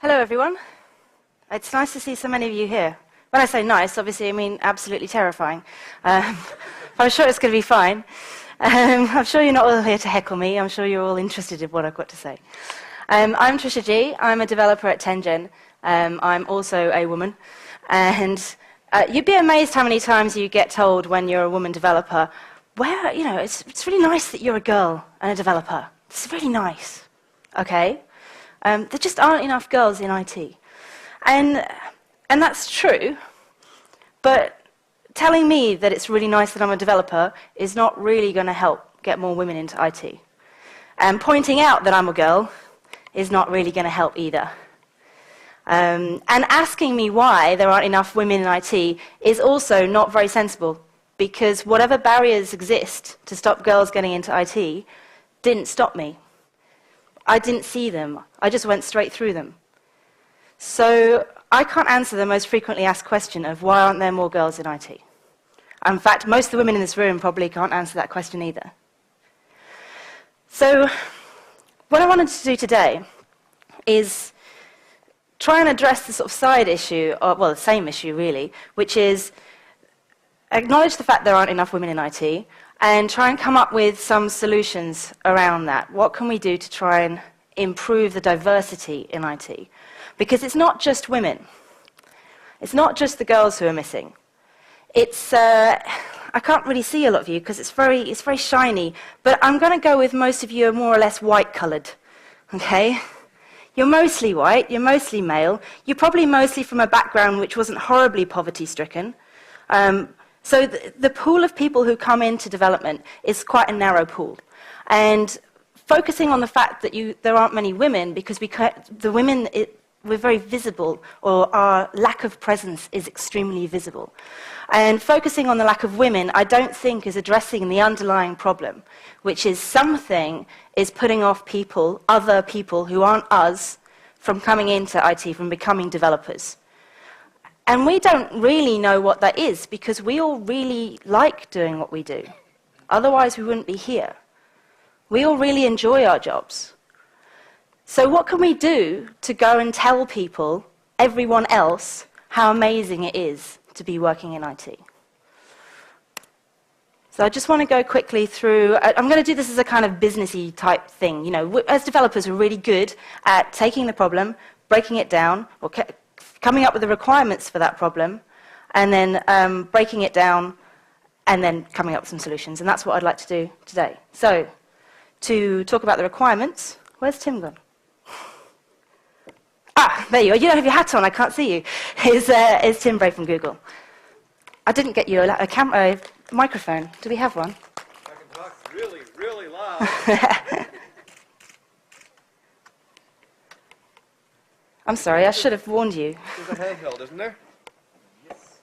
Hello, everyone. It's nice to see so many of you here. When I say nice, obviously, I mean absolutely terrifying. I'm sure it's going to be fine. I'm sure you're not all here to heckle me. I'm sure you're all interested in what I've got to say. I'm Trisha Gee. I'm a developer at 10gen. I'm also a woman. And you'd be amazed how many times you get told when you're a woman developer, well, you know, it's really nice that you're a girl and a developer. It's really nice. Okay? There just aren't enough girls in IT. And that's true, but telling me that it's really nice that I'm a developer is not really going to help get more women into IT. And pointing out that I'm a girl is not really going to help either. And asking me why there aren't enough women in IT is also not very sensible, because whatever barriers exist to stop girls getting into IT didn't stop me. I didn't see them. I just went straight through them. So I can't answer the most frequently asked question of why aren't there more girls in IT. In fact, most of the women in this room probably can't answer that question either. So what I wanted to do today is try and address the sort of side issue, or, well, the same issue really, which is acknowledge the fact there aren't enough women in IT and try and come up with some solutions around that. What can we do to try and improve the diversity in IT? Because it's not just women. It's not just the girls who are missing. It's, I can't really see a lot of you because it's very shiny, but I'm going to go with most of you are more or less white-coloured, okay? You're mostly white, you're mostly male, you're probably mostly from a background which wasn't horribly poverty-stricken. So the pool of people who come into development is quite a narrow pool. And focusing on the fact that there aren't many women, because the women, we're very visible, or our lack of presence is extremely visible. And focusing on the lack of women, I don't think is addressing the underlying problem, which is something is putting off people, other people who aren't us, from coming into IT, from becoming developers. And we don't really know what that is, because we all really like doing what we do. Otherwise, we wouldn't be here. We all really enjoy our jobs. So what can we do to go and tell people, everyone else, how amazing it is to be working in IT? So I just want to go quickly through, I'm going to do this as a kind of businessy type thing. You know, as developers, we're really good at taking the problem, breaking it down, or coming up with the requirements for that problem, and then breaking it down, and then coming up with some solutions. And that's what I'd like to do today. So to talk about the requirements, where's Tim gone? Ah, there you are. You don't have your hat on. I can't see you. Is Tim Bray from Google. I didn't get you a microphone. Do we have one? I can talk really, really loud. I'm sorry. I should have warned you. There's a handheld, isn't there? Yes.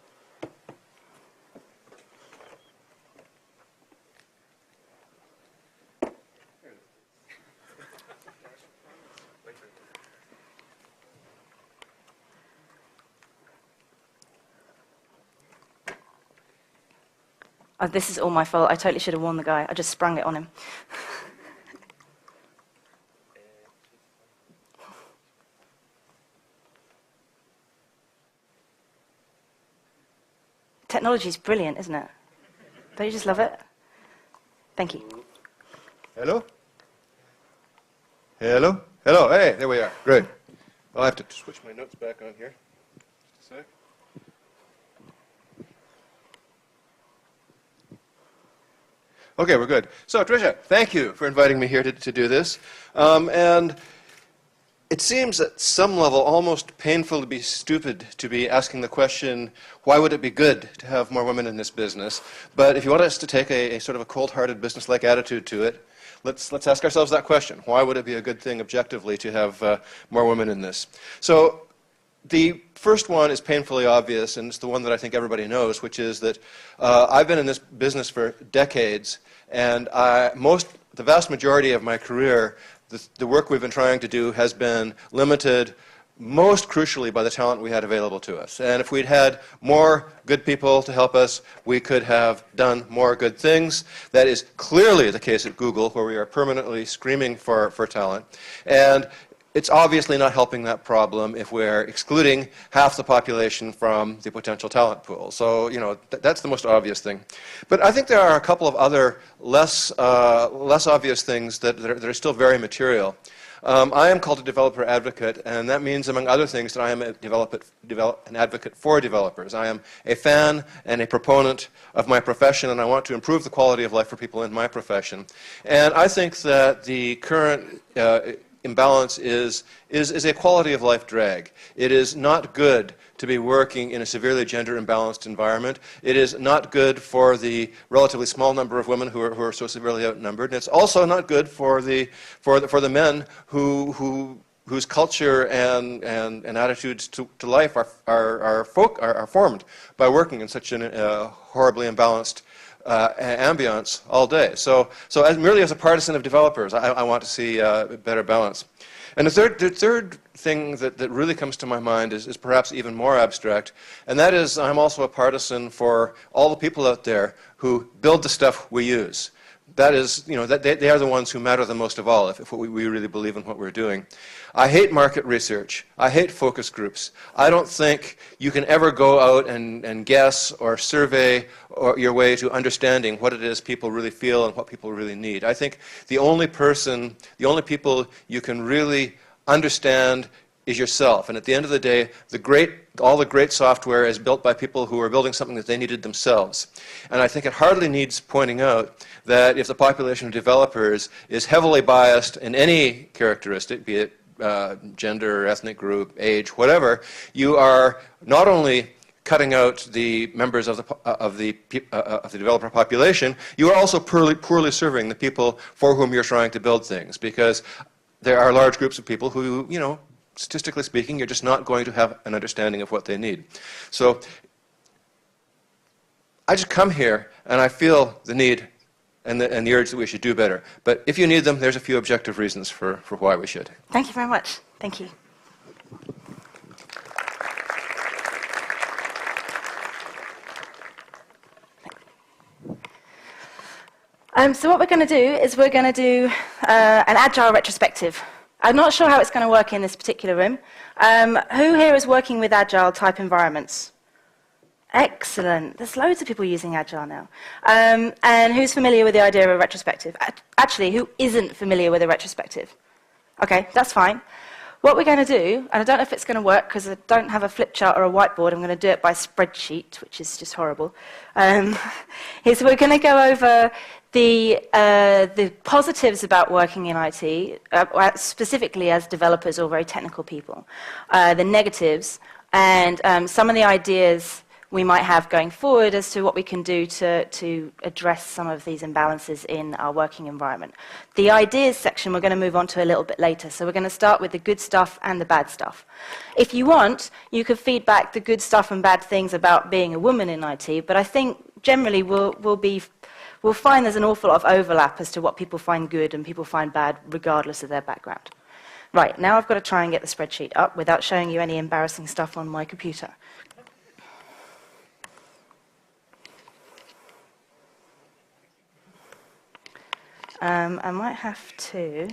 Oh, this is all my fault. I totally should have warned the guy. I just sprung it on him. Technology is brilliant, isn't it? Don't you just love it? Thank you. Hello? Hello? Hello, hey, there we are. Great. I'll have to switch my notes back on here. Just a sec. Okay, we're good. So, Trisha, thank you for inviting me here to do this. And it seems at some level almost painful to be stupid to be asking the question, why would it be good to have more women in this business? But if you want us to take a sort of a cold-hearted, business-like attitude to it, let's ask ourselves that question. Why would it be a good thing objectively to have more women in this? So the first one is painfully obvious, and it's the one that I think everybody knows, which is that I've been in this business for decades, and the vast majority of my career, the work we've been trying to do has been limited most crucially by the talent we had available to us. And if we'd had more good people to help us, we could have done more good things. That is clearly the case at Google, where we are permanently screaming for talent. And it's obviously not helping that problem if we're excluding half the population from the potential talent pool. So, that's the most obvious thing. But I think there are a couple of other less obvious things that are still very material. I am called a developer advocate, and that means, among other things, that I am an advocate for developers. I am a fan and a proponent of my profession, and I want to improve the quality of life for people in my profession. And I think that the current imbalance is a quality of life drag. It is not good to be working in a severely gender imbalanced environment. It is not good for the relatively small number of women who are so severely outnumbered. And it's also not good for the men whose culture and attitudes to life are formed by working in such a horribly imbalanced ambience all day. So merely as a partisan of developers, I want to see better balance. And the third thing that really comes to my mind is perhaps even more abstract, and that is I'm also a partisan for all the people out there who build the stuff we use. That is, they are the ones who matter the most of all if we really believe in what we're doing. I hate market research. I hate focus groups. I don't think you can ever go out and guess or survey your way to understanding what it is people really feel and what people really need. I think the only people you can really understand is yourself. And at the end of the day, all the great software is built by people who are building something that they needed themselves. And I think it hardly needs pointing out that if the population of developers is heavily biased in any characteristic, be it gender, ethnic group, age, whatever, you are not only cutting out the members of the developer population, you are also poorly serving the people for whom you're trying to build things, because there are large groups of people who, statistically speaking, you're just not going to have an understanding of what they need. So I just come here and I feel the need and the urge that we should do better. But if you need them, there's a few objective reasons for why we should. Thank you very much. Thank you. So what we're going to do is we're going to do an Agile retrospective. I'm not sure how it's going to work in this particular room. Who here is working with Agile type environments? Excellent. There's loads of people using Agile now. And who's familiar with the idea of a retrospective? Actually, who isn't familiar with a retrospective? Okay, that's fine. What we're going to do, and I don't know if it's going to work because I don't have a flip chart or a whiteboard, I'm going to do it by spreadsheet, which is just horrible, is we're going to go over the positives about working in IT, specifically as developers or very technical people, the negatives, and some of the ideas we might have going forward as to what we can do to address some of these imbalances in our working environment. The ideas section we're going to move on to a little bit later, so we're going to start with the good stuff and the bad stuff. If you want, you could feed back the good stuff and bad things about being a woman in IT, but I think generally we'll find there's an awful lot of overlap as to what people find good and people find bad regardless of their background. Right, now I've got to try and get the spreadsheet up without showing you any embarrassing stuff on my computer. I might have to,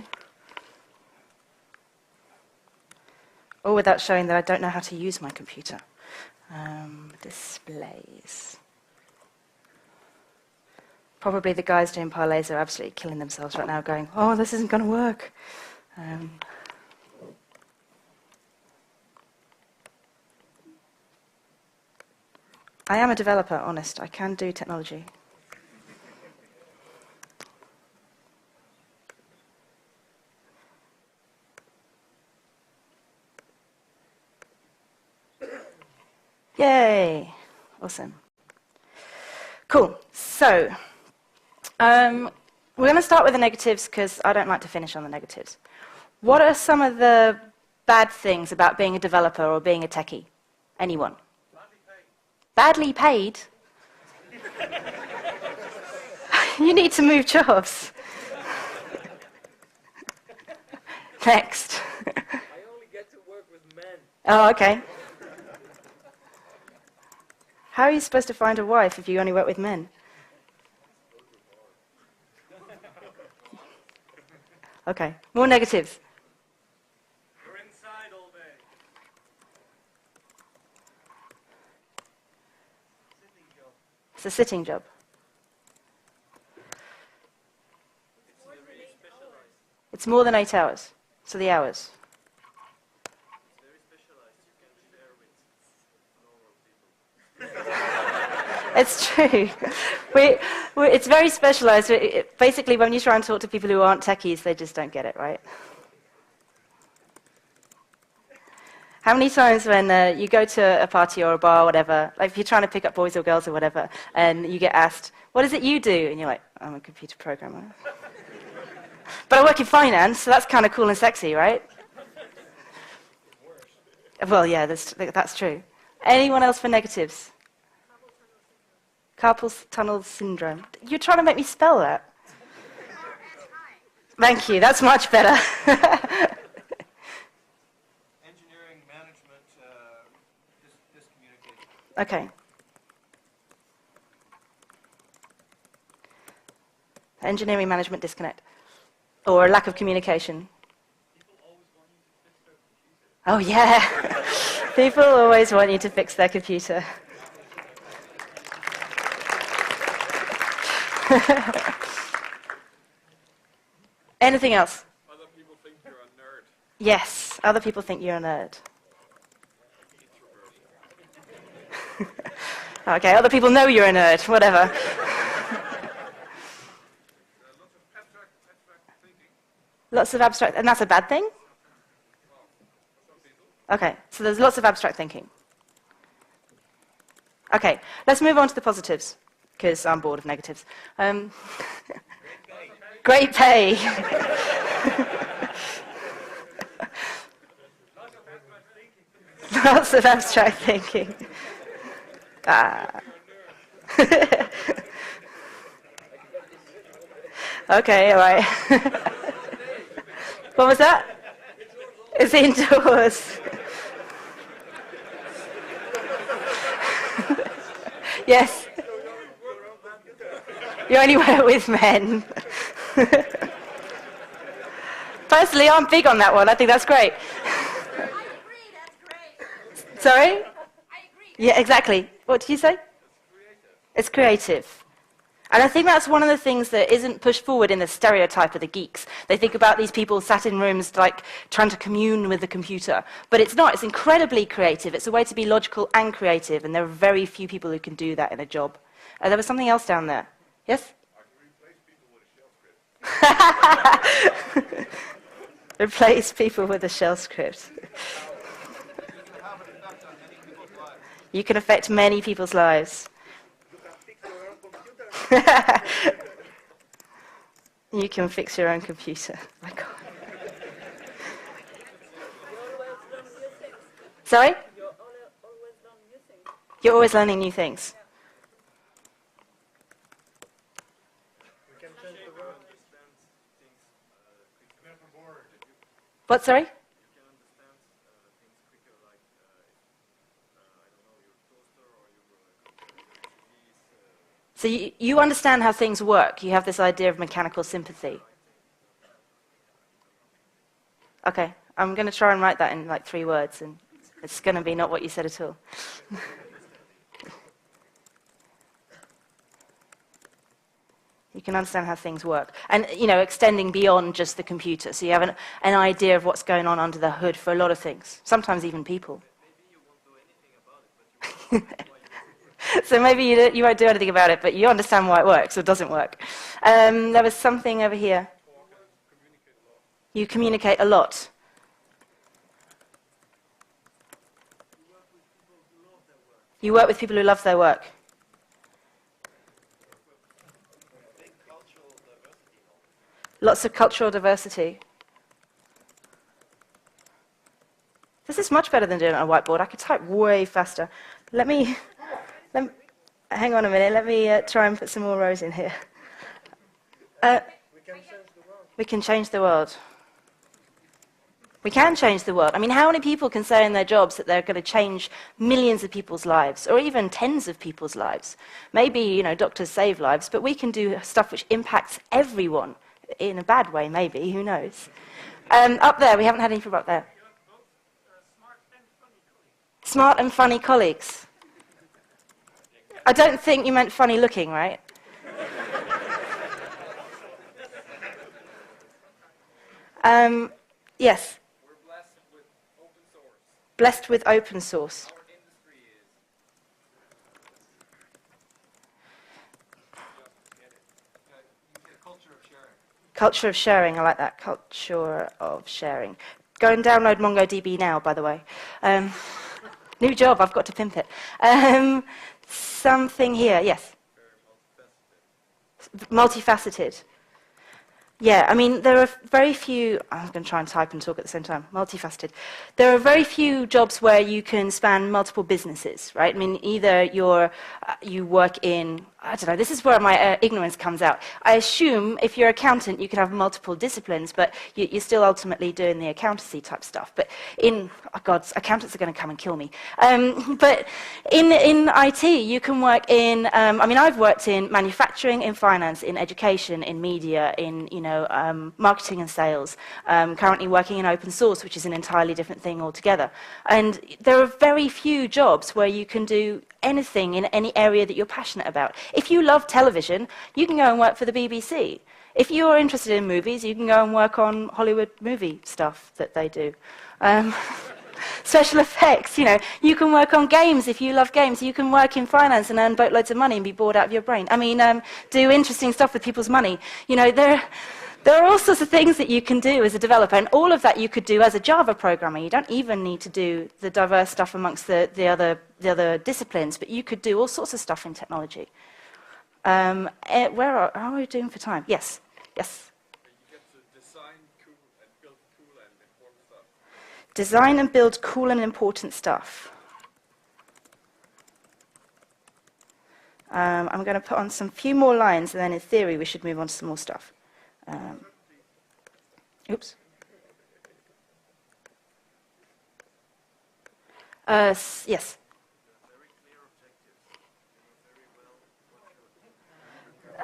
or without showing that I don't know how to use my computer. Displays. Probably the guys doing parlays are absolutely killing themselves right now going, oh, this isn't going to work. I am a developer, honest. I can do technology. Yay! Awesome. Cool. So, we're going to start with the negatives because I don't like to finish on the negatives. What are some of the bad things about being a developer or being a techie? Anyone? Badly paid? You need to move jobs. Next. I only get to work with men. Oh, okay. How are you supposed to find a wife if you only work with men? Okay, more negatives. It's a sitting job. It's more than 8 hours. So the hours. It's true. It's very specialized. Basically, when you try and talk to people who aren't techies, they just don't get it, right? How many times when you go to a party or a bar or whatever, like if you're trying to pick up boys or girls or whatever, and you get asked, what is it you do? And you're like, I'm a computer programmer. But I work in finance, so that's kind of cool and sexy, right? Well, yeah, that's true. Anyone else for negatives? Carpal tunnel syndrome. You're trying to make me spell that. Thank you, that's much better. Engineering management discommunication. Okay. Engineering management disconnect. Or a lack of communication. Oh, yeah. People always want you to fix their computer. Anything else? Other people think you're a nerd. Yes, other people think you're a nerd. Okay, other people know you're a nerd, whatever. Lots of abstract, and that's a bad thing? Okay, so there's lots of abstract thinking. Okay, let's move on to the positives, because I'm bored of negatives. Great pay. Lots of abstract thinking. Okay, all right. What was that? It's indoors. Yes. You only work with men. Personally, I'm big on that one. I think that's great. I agree, that's great. Sorry? I agree. Yeah, exactly. What did you say? It's creative. And I think that's one of the things that isn't pushed forward in the stereotype of the geeks. They think about these people sat in rooms like trying to commune with the computer. But it's not. It's incredibly creative. It's a way to be logical and creative, and there are very few people who can do that in a job. There was something else down there. Yes? Replace people with a shell script. You can affect many people's lives. You can fix your own computer. My God. Sorry? You're always learning new things. What, sorry? So you understand how things work. You have this idea of mechanical sympathy. Okay, I'm going to try and write that in like 3 words, and it's going to be not what you said at all. You can understand how things work. And, you know, extending beyond just the computer. So you have an idea of what's going on under the hood for a lot of things, sometimes even people. So maybe you won't do anything about it, but you understand why it works or doesn't work. There was something over here. You communicate a lot. You work with people who love their work. Lots of cultural diversity. This is much better than doing it on a whiteboard. I could type way faster. Hang on a minute. Let me try and put some more rows in here. We can change the world. We can change the world. I mean, how many people can say in their jobs that they're going to change millions of people's lives, or even tens of people's lives? Maybe, you know, doctors save lives, but we can do stuff which impacts everyone in a bad way, maybe. Who knows? Up there, we haven't had any from up there. Smart and funny colleagues. I don't think you meant funny looking, right? Yes. We're blessed with open source. Blessed with open source. Our industry is. Just get it. You say culture of sharing. Culture of sharing, I like that. Culture of sharing. Go and download MongoDB now, by the way. New job, I've got to pimp it. Something here, yes. Very multifaceted. Multifaceted. Yeah, I mean, there are very few, I'm going to try and type and talk at the same time, multifaceted. There are very few jobs where you can span multiple businesses, right? I mean, either you work in, I don't know, this is where my ignorance comes out. I assume if you're an accountant, you can have multiple disciplines, but you're still ultimately doing the accountancy type stuff. But oh God, accountants are going to come and kill me. But in IT, you can work in, I mean, I've worked in manufacturing, in finance, in education, in media, in, marketing and sales, currently working in open source, which is an entirely different thing altogether. And there are very few jobs where you can do anything in any area that you're passionate about. If you love television, you can go and work for the BBC. If you're interested in movies, you can go and work on Hollywood movie stuff that they do. Special effects, you can work on games if you love games. You can work in finance and earn boatloads of money and be bored out of your brain. I mean, do interesting stuff with people's money. There are all sorts of things that you can do as a developer, and all of that you could do as a Java programmer. You don't even need to do the diverse stuff amongst the other disciplines, but you could do all sorts of stuff in technology. How are we doing for time? Yes. Yes. You get to design cool and build cool and important stuff. Design and build cool and important stuff. I'm going to put on some few more lines, and then in theory we should move on to some more stuff. Oops. Yes.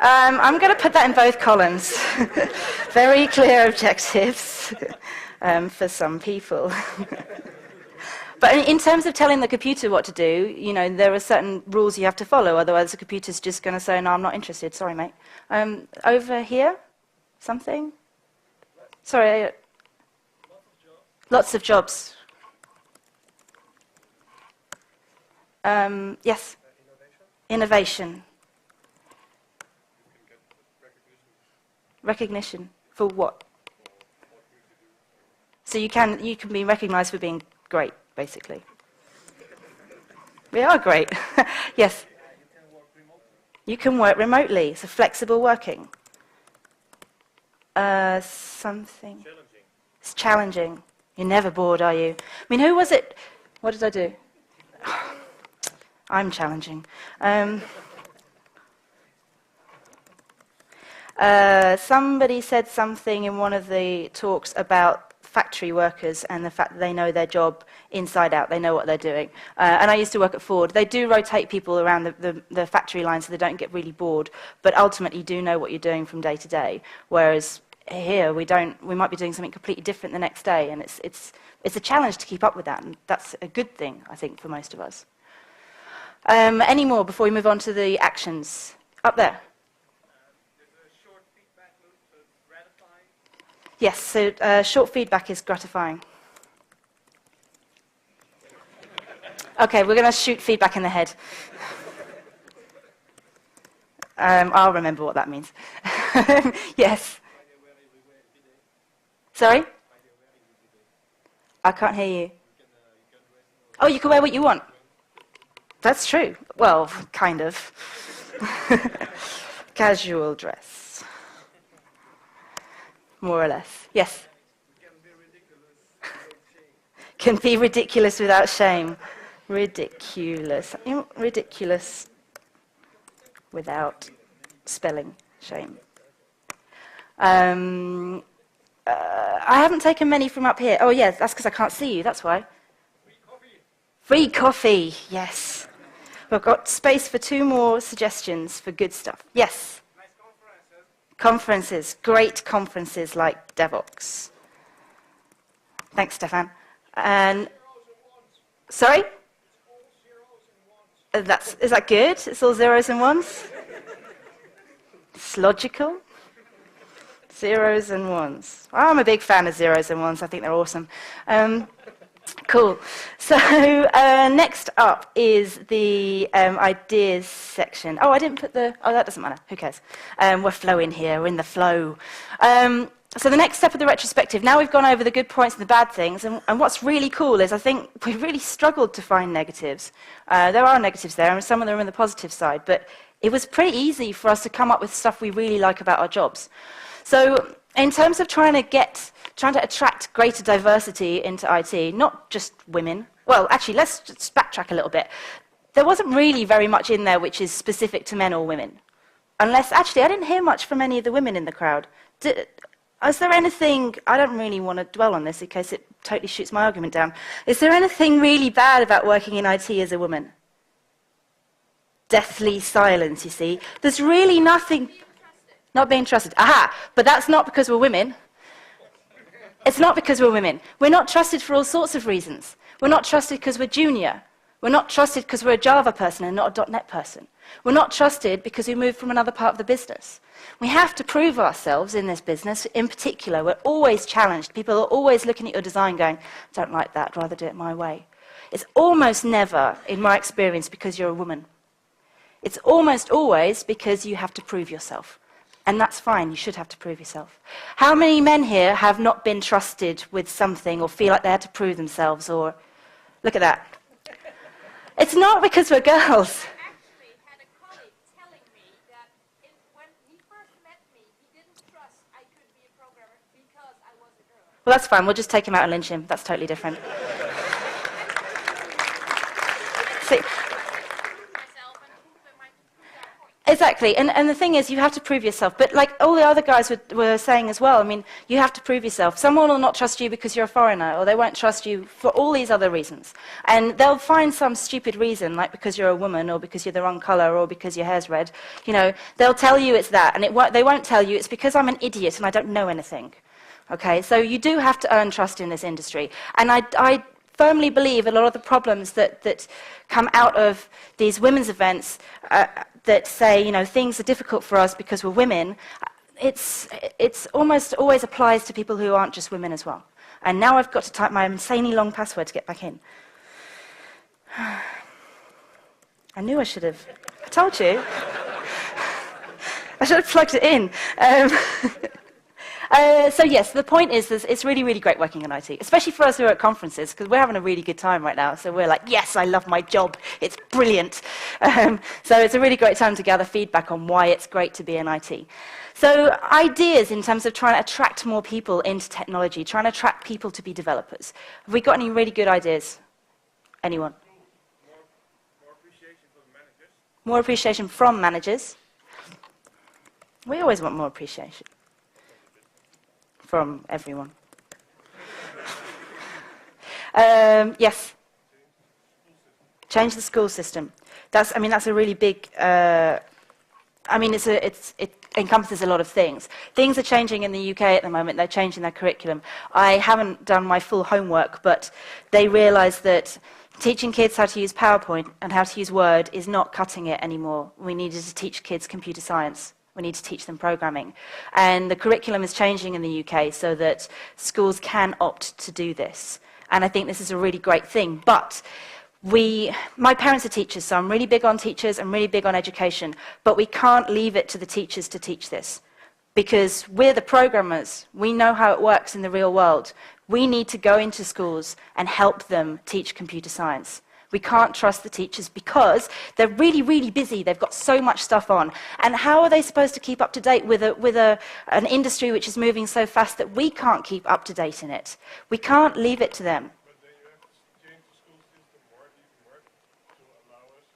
I'm going to put that in both columns. Very clear objectives for some people. But in terms of telling the computer what to do, there are certain rules you have to follow, otherwise the computer's just going to say, no, I'm not interested, sorry, mate. Over here, something? Sorry. Lots of jobs. Yes. Innovation. Recognition. For what? So you can be recognized for being great, basically. We are great. Yes. You can work remotely. So flexible working. Something. Challenging. It's challenging. You're never bored, are you? I mean, who was it? What did I do? I'm challenging. Somebody said something in one of the talks about factory workers and the fact that they know their job inside out, they know what they're doing. And I used to work at Ford. They do rotate people around the factory line so they don't get really bored, but ultimately you do know what you're doing from day to day, whereas here we might be doing something completely different the next day, and it's a challenge to keep up with that, and that's a good thing, I think, for most of us. Any more before we move on to the actions? Up there. There's a short feedback loop, so it's gratifying. Yes, so short feedback is gratifying. Okay, we're going to shoot feedback in the head. I'll remember what that means. Yes. Sorry? I can't hear you. Oh, you can wear what you want. That's true. Well, kind of. Casual dress. More or less. Yes? Can be ridiculous without shame. Ridiculous. Ridiculous without spelling shame. I haven't taken many from up here. Oh, yes, that's because I can't see you, that's why. Free coffee. Free coffee, yes. We've got space for 2 more suggestions for good stuff. Yes? Nice conferences. Conferences, great conferences like Devwalks. Thanks, Stefan. And sorry? Is that good? It's all zeros and ones? It's logical. Zeros and ones. I'm a big fan of zeros and ones. I think they're awesome. Cool. So next up is the ideas section. Oh, I didn't put the... Oh, that doesn't matter. Who cares? We're flowing here. We're in the flow. So the next step of the retrospective, now we've gone over the good points and the bad things, and what's really cool is I think we really struggled to find negatives. There are negatives there, and some of them are on the positive side, but it was pretty easy for us to come up with stuff we really like about our jobs. So in terms of trying to attract greater diversity into IT, not just women. Well, actually, let's just backtrack a little bit. There wasn't really very much in there which is specific to men or women. Unless, actually, I didn't hear much from any of the women in the crowd. Is there anything, I don't really want to dwell on this in case it totally shoots my argument down. Is there anything really bad about working in IT as a woman? Deathly silence, you see. There's really nothing... Not being trusted. Aha! But that's not because we're women. It's not because we're women. We're not trusted for all sorts of reasons. We're not trusted because we're junior. We're not trusted because we're a Java person and not a .NET person. We're not trusted because we moved from another part of the business. We have to prove ourselves in this business. In particular, we're always challenged. People are always looking at your design going, I don't like that, I'd rather do it my way. It's almost never, in my experience, because you're a woman. It's almost always because you have to prove yourself. And that's fine, you should have to prove yourself. How many men here have not been trusted with something or feel like they had to prove themselves or... Look at that. It's not because we're girls. Actually had a colleague telling me that when he first met me, he didn't trust I could be a programmer because I was a girl. Well, that's fine, we'll just take him out and lynch him. That's totally different. See, exactly, and the thing is, you have to prove yourself. But like all the other guys were saying as well, I mean, you have to prove yourself. Someone will not trust you because you're a foreigner, or they won't trust you for all these other reasons. And they'll find some stupid reason, like because you're a woman, or because you're the wrong color, or because your hair's red. You know, they'll tell you it's that, and they won't tell you it's because I'm an idiot and I don't know anything. Okay, so you do have to earn trust in this industry. And I firmly believe a lot of the problems that come out of these women's events that say, you know, things are difficult for us because we're women, it's almost always applies to people who aren't just women as well. And now I've got to type my insanely long password to get back in. I knew I should have. I told you. I should have plugged it in. So yes, the point is it's really, really great working in IT, especially for us who are at conferences, because we're having a really good time right now. So we're like, yes, I love my job. It's brilliant. So it's a really great time to gather feedback on why it's great to be in IT. So ideas in terms of trying to attract more people into technology, trying to attract people to be developers. Have we got any really good ideas? Anyone? More appreciation for the managers. More appreciation from managers. We always want more appreciation. From everyone. Yes. Change the school system. That's a really big. It encompasses a lot of things. Things are changing in the UK at the moment. They're changing their curriculum. I haven't done my full homework, but they realise that teaching kids how to use PowerPoint and how to use Word is not cutting it anymore. We needed to teach kids computer science. We need to teach them programming. And the curriculum is changing in the UK so that schools can opt to do this. And I think this is a really great thing. But my parents are teachers, so I'm really big on teachers, I'm really big on education. But we can't leave it to the teachers to teach this. Because we're the programmers. We know how it works in the real world. We need to go into schools and help them teach computer science. We can't trust the teachers because they're really, really busy. They've got so much stuff on. And how are they supposed to keep up to date with an industry which is moving so fast that we can't keep up to date in it? We can't leave it to them. But then you have to change the school system even more to allow us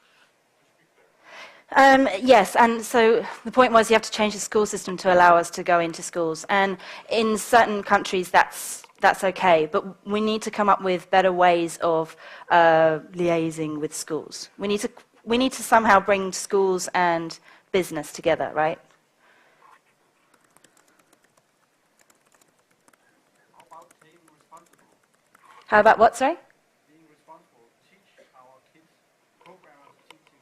to speak there. Yes, and so the point was you have to change the school system to allow us to go into schools. And in certain countries, that's okay, but we need to come up with better ways of liaising with schools. We need to somehow bring schools and business together, right? How about being responsible? How about what, sorry? Being responsible. Teach our kids, programmers, teach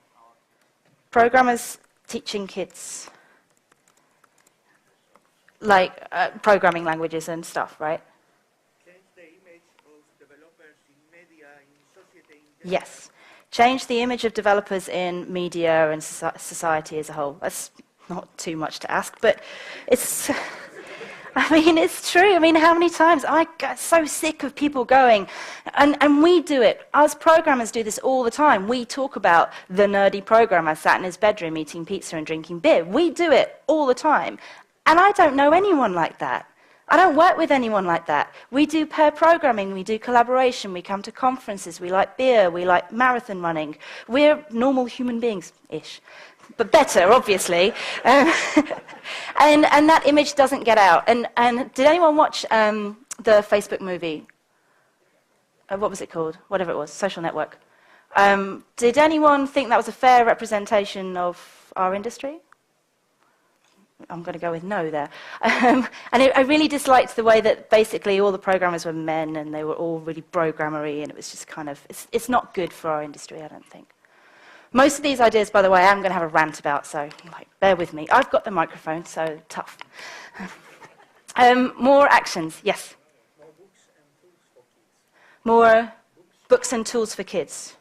Programmers teaching kids, like programming languages and stuff, right? Change the image of developers in media, in society. Yes. Change the image of developers in media and society as a whole. That's not too much to ask, but it's... I mean, it's true. I mean, how many times I get so sick of people going, and we do it. Us programmers do this all the time. We talk about the nerdy programmer sat in his bedroom eating pizza and drinking beer. We do it all the time. And I don't know anyone like that. I don't work with anyone like that. We do pair programming, we do collaboration, we come to conferences, we like beer, we like marathon running. We're normal human beings-ish. But better, obviously. And that image doesn't get out. And did anyone watch the Facebook movie? What was it called? Whatever it was, Social Network. Did anyone think that was a fair representation of our industry? I'm going to go with no there. And I really disliked the way that basically all the programmers were men and they were all really programmery, and it was just kind of, it's not good for our industry, I don't think. Most of these ideas, by the way, I'm going to have a rant about, so bear with me. I've got the microphone, so tough. More actions, yes? More books and tools for kids. More books and tools for kids.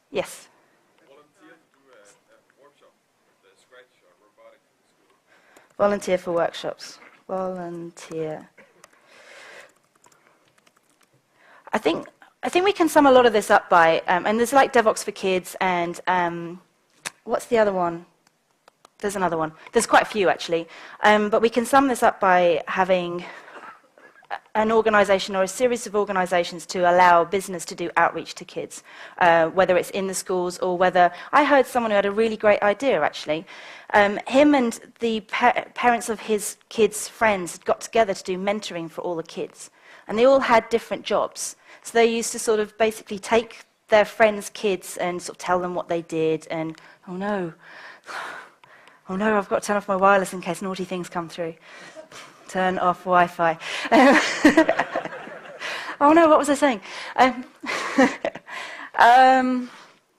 Yes? Volunteer to do a workshop with the Scratch or robotics in the school. Volunteer for workshops. Volunteer. I think we can sum a lot of this up by, and there's like Devwalks for kids, and what's the other one? There's another one. There's quite a few, actually. But we can sum this up by having an organisation or a series of organisations to allow business to do outreach to kids, whether it's in the schools or whether... I heard someone who had a really great idea, actually. Him and the parents of his kids' friends got together to do mentoring for all the kids. And they all had different jobs. So they used to sort of basically take their friends' kids and sort of tell them what they did, and, oh no, I've got to turn off my wireless in case naughty things come through. Turn off Wi-Fi. Oh no, what was I saying?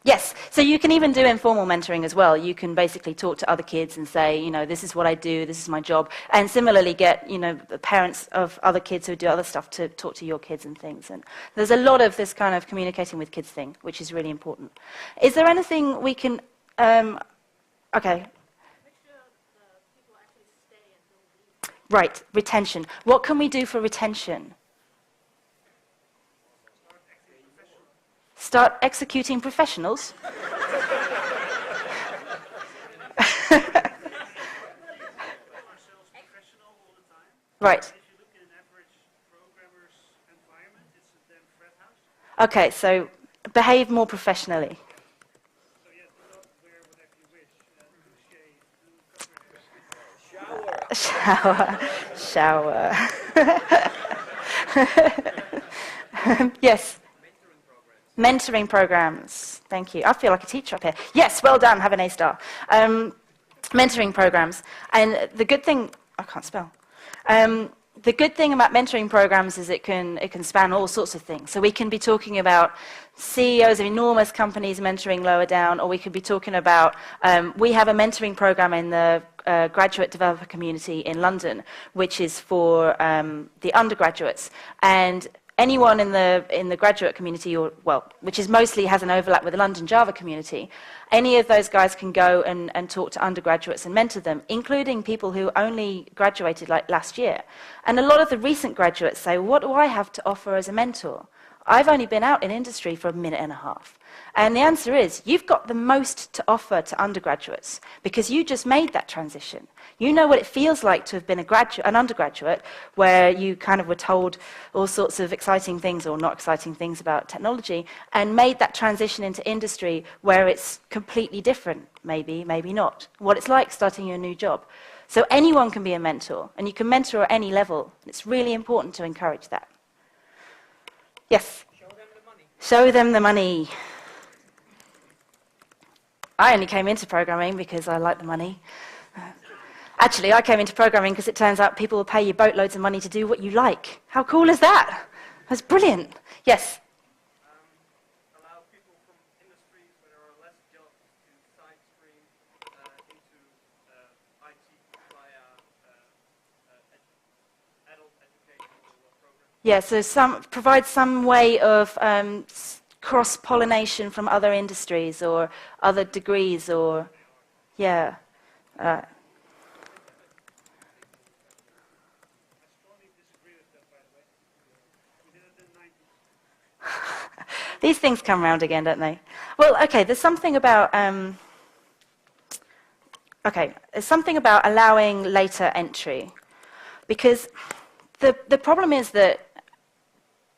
Yes, so you can even do informal mentoring as well. You can basically talk to other kids and say, you know, this is what I do, this is my job, and similarly get, you know, the parents of other kids who do other stuff to talk to your kids and things. And there's a lot of this kind of communicating with kids thing, which is really important. Is there anything we can... okay. Make sure the people actually stay and don't leave. Right, retention. What can we do for retention? Start executing professionals? Right. If you look at an average programmer's environment, it's a damn frat house. Okay, so behave more professionally. So yeah, do not wear whatever you wish. Do shave, Shower. Yes. Mentoring programs. Thank you. I feel like a teacher up here. Yes, well done. Have an A star. Mentoring programs. And the good thing... I can't spell. The good thing about mentoring programs is it can span all sorts of things. So we can be talking about CEOs of enormous companies mentoring lower down, or we could be talking about... we have a mentoring program in the graduate developer community in London, which is for the undergraduates. And anyone in the graduate community, or well, which is mostly has an overlap with the London Java community, any of those guys can go and talk to undergraduates and mentor them, including people who only graduated like last year. And a lot of the recent graduates say, what do I have to offer as a mentor? I've only been out in industry for a minute and a half. And the answer is, you've got the most to offer to undergraduates because you just made that transition. You know what it feels like to have been an undergraduate where you kind of were told all sorts of exciting things or not exciting things about technology and made that transition into industry where it's completely different, maybe, maybe not. What it's like starting your new job. So anyone can be a mentor, and you can mentor at any level. It's really important to encourage that. Yes? Show them the money. Show them the money. I only came into programming because I like the money. Actually, I came into programming because it turns out people will pay you boatloads of money to do what you like. How cool is that? That's brilliant. Yes? Allow people Yeah, so provide some way of cross-pollination from other industries or other degrees or, yeah. I strongly disagree with that, by the way. We did it in the 90s. These things come round again, don't they? Well, okay, there's something about allowing later entry, because the problem is that,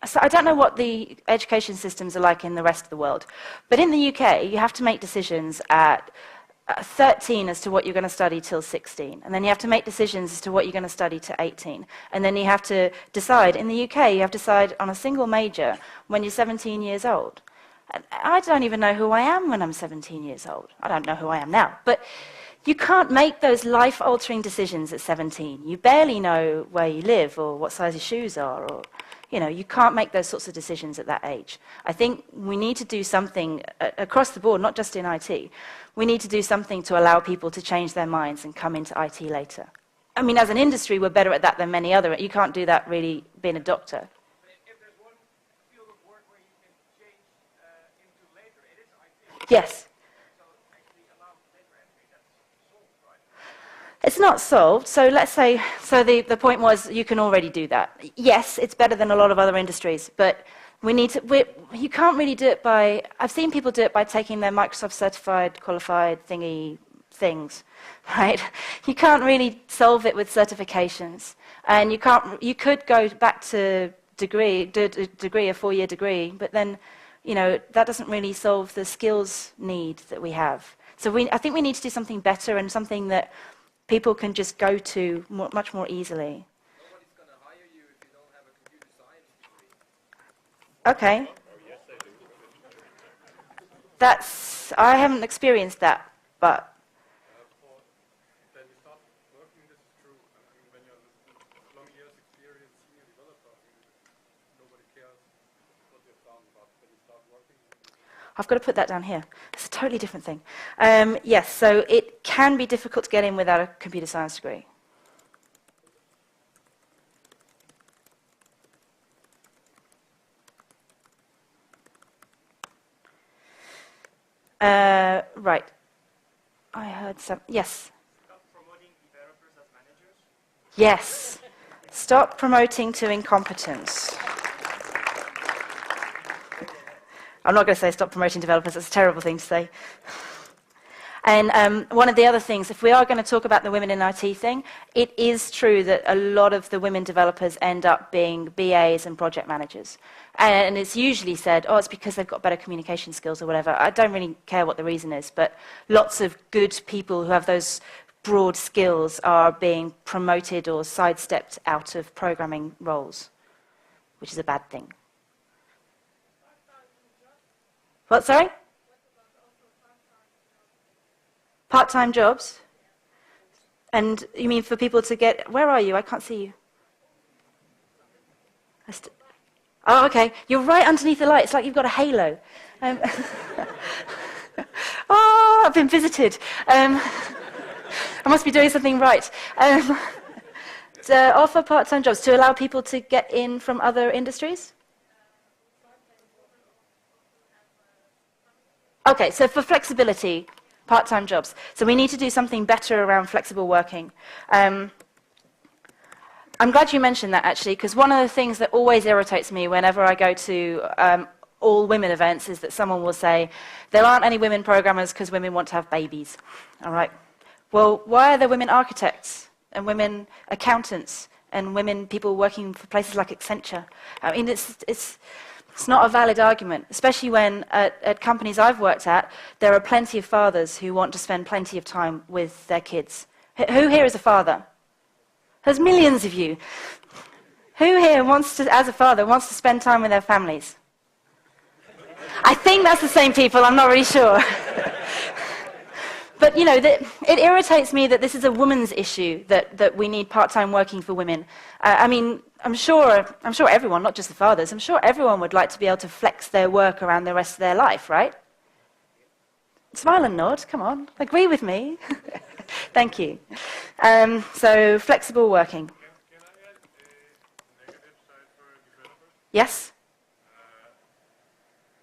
so I don't know what the education systems are like in the rest of the world, but in the UK you have to make decisions at 13 as to what you're going to study till 16, and then you have to make decisions as to what you're going to study to 18, and then you have to decide, in the UK you have to decide on a single major when you're 17 years old. And I don't even know who I am when I'm 17 years old. I don't know who I am now, but you can't make those life-altering decisions at 17. You barely know where you live or what size your shoes are, or you can't make those sorts of decisions at that age. I think we need to do something across the board, not just in IT. We need to do something to allow people to change their minds and come into IT later. I mean, as an industry, we're better at that than many other. You can't do that really being a doctor. But if there's one field of work where you can change into later, it is IT. Yes. So actually allow later entry, that's solved, right? It's not solved. So let's say, so the point was you can already do that. Yes, it's better than a lot of other industries, but we need to, you can't really do it by, I've seen people do it by taking their Microsoft certified, qualified thingy things, right? You can't really solve it with certifications. And you could go back to do a degree, a 4-year degree, but then, that doesn't really solve the skills need that we have. So I think we need to do something better and something that people can just go to much more easily. Nobody's going to hire you if you don't have a computer science degree. Okay. I haven't experienced that, but Then you start working, this is true. I mean, when you're long years experience senior developer, nobody cares what you've done, but when you start working, I've got to put that down here. It's a totally different thing. Yes, so it can be difficult to get in without a computer science degree. Right. I heard some. Yes. Stop promoting developers as managers. Yes. Stop promoting to incompetence. I'm not going to say stop promoting developers. That's a terrible thing to say. And one of the other things, if we are going to talk about the women in IT thing, it is true that a lot of the women developers end up being BAs and project managers. And it's usually said, oh, it's because they've got better communication skills or whatever. I don't really care what the reason is, but lots of good people who have those broad skills are being promoted or sidestepped out of programming roles, which is a bad thing. What, sorry? Part-time jobs? And you mean for people to get... Where are you? I can't see you. Oh, okay. You're right underneath the light. It's like you've got a halo. Oh, I've been visited. I must be doing something right. To offer part-time jobs to allow people to get in from other industries? Okay, so for flexibility, part-time jobs. So we need to do something better around flexible working. I'm glad you mentioned that, actually, because one of the things that always irritates me whenever I go to all-women events is that someone will say, there aren't any women programmers because women want to have babies. All right. Well, why are there women architects and women accountants and women people working for places like Accenture? I mean, it's not a valid argument, especially when at companies I've worked at, there are plenty of fathers who want to spend plenty of time with their kids. Who here is a father? There's millions of you. Who here wants to, as a father, wants to spend time with their families? I think that's the same people, I'm not really sure. But, it irritates me that this is a woman's issue, that we need part-time working for women. I mean, I'm sure everyone, not just the fathers, I'm sure everyone would like to be able to flex their work around the rest of their life, right? Smile and nod, come on, agree with me. Thank you. So, flexible working. can I add a negative side for a Yes?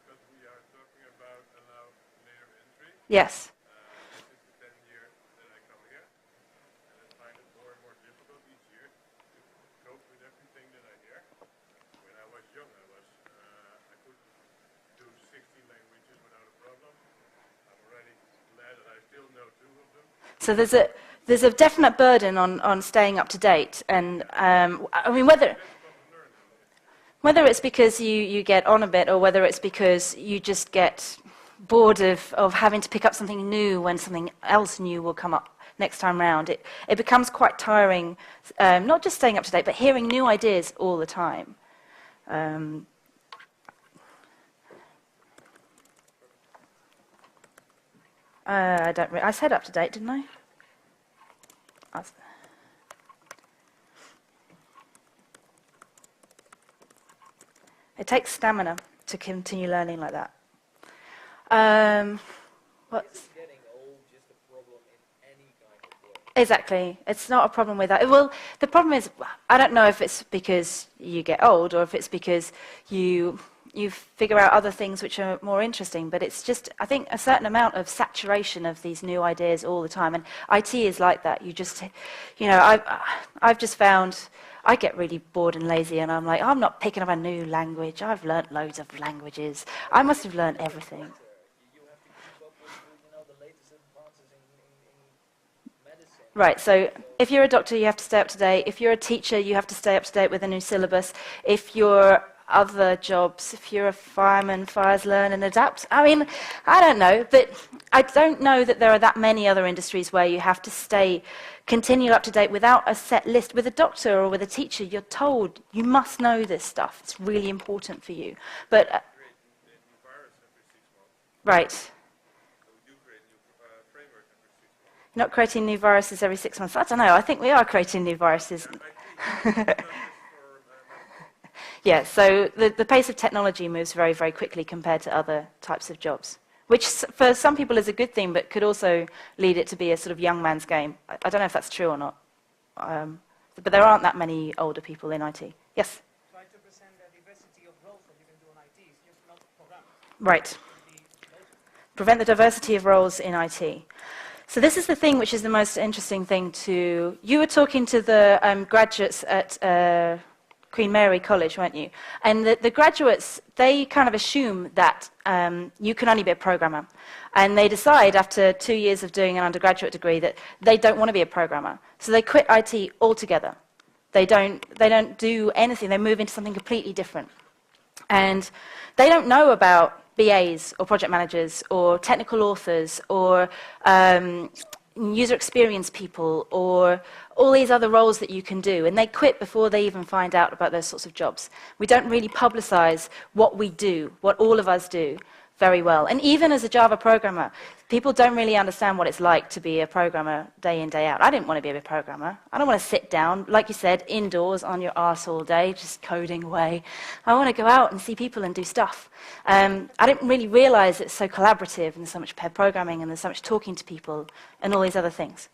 Because we are talking about allow later entry. Yes. This is the 10th year that I come here, and I find it more and more difficult each year to cope with everything that I hear. When I was young, I could do 60 languages without a problem. I'm already glad that I still know 2 of them. So there's a definite burden on staying up to date, and I mean whether it's because you get on a bit, or whether it's because you just get bored of having to pick up something new when something else new will come up next time round. It becomes quite tiring, not just staying up to date, but hearing new ideas all the time. I said up to date, didn't I? It takes stamina to continue learning like that. What's Getting old just a problem in any kind of work. Exactly. It's not a problem with that. Well, the problem is, I don't know if it's because you get old or if it's because you figure out other things which are more interesting, but it's just, I think, a certain amount of saturation of these new ideas all the time, and IT is like that. You just, I've just found I get really bored and lazy, and I'm like, I'm not picking up a new language. I've learnt loads of languages. I must have learnt everything. You have to keep up with the latest advances in medicine. Right, so if you're a doctor, you have to stay up to date. If you're a teacher, you have to stay up to date with a new syllabus. If you're other jobs, if you're a fireman, fires, learn and adapt. I mean, I don't know, but I don't know that there are that many other industries where you have to continue up to date without a set list. With a doctor or with a teacher, you're told you must know this stuff. It's really important for you. But Create new virus every 6 months. right, So you create new framework every 6 months. not creating new viruses every 6 months. I don't know. I think we are creating new viruses. Yeah, so the pace of technology moves very, very quickly compared to other types of jobs, which for some people is a good thing, but could also lead it to be a sort of young man's game. I don't know if that's true or not. But there aren't that many older people in IT. Yes? Try to present the diversity of roles that you can do in IT. It's just not programming. Right. Prevent the diversity of roles in IT. So this is the thing which is the most interesting thing to... You were talking to the graduates at Queen Mary College, weren't you? And the graduates, they kind of assume that you can only be a programmer. And they decide after 2 years of doing an undergraduate degree that they don't want to be a programmer. So they quit IT altogether. They don't do anything. They move into something completely different. And they don't know about BAs or project managers or technical authors or user experience people or all these other roles that you can do, and they quit before they even find out about those sorts of jobs. We don't really publicize what we do, what all of us do, very well. And even as a Java programmer, people don't really understand what it's like to be a programmer day in, day out. I didn't want to be a programmer. I don't want to sit down, like you said, indoors on your arse all day, just coding away. I want to go out and see people and do stuff. I didn't really realize it's so collaborative and there's so much pair programming and there's so much talking to people and all these other things.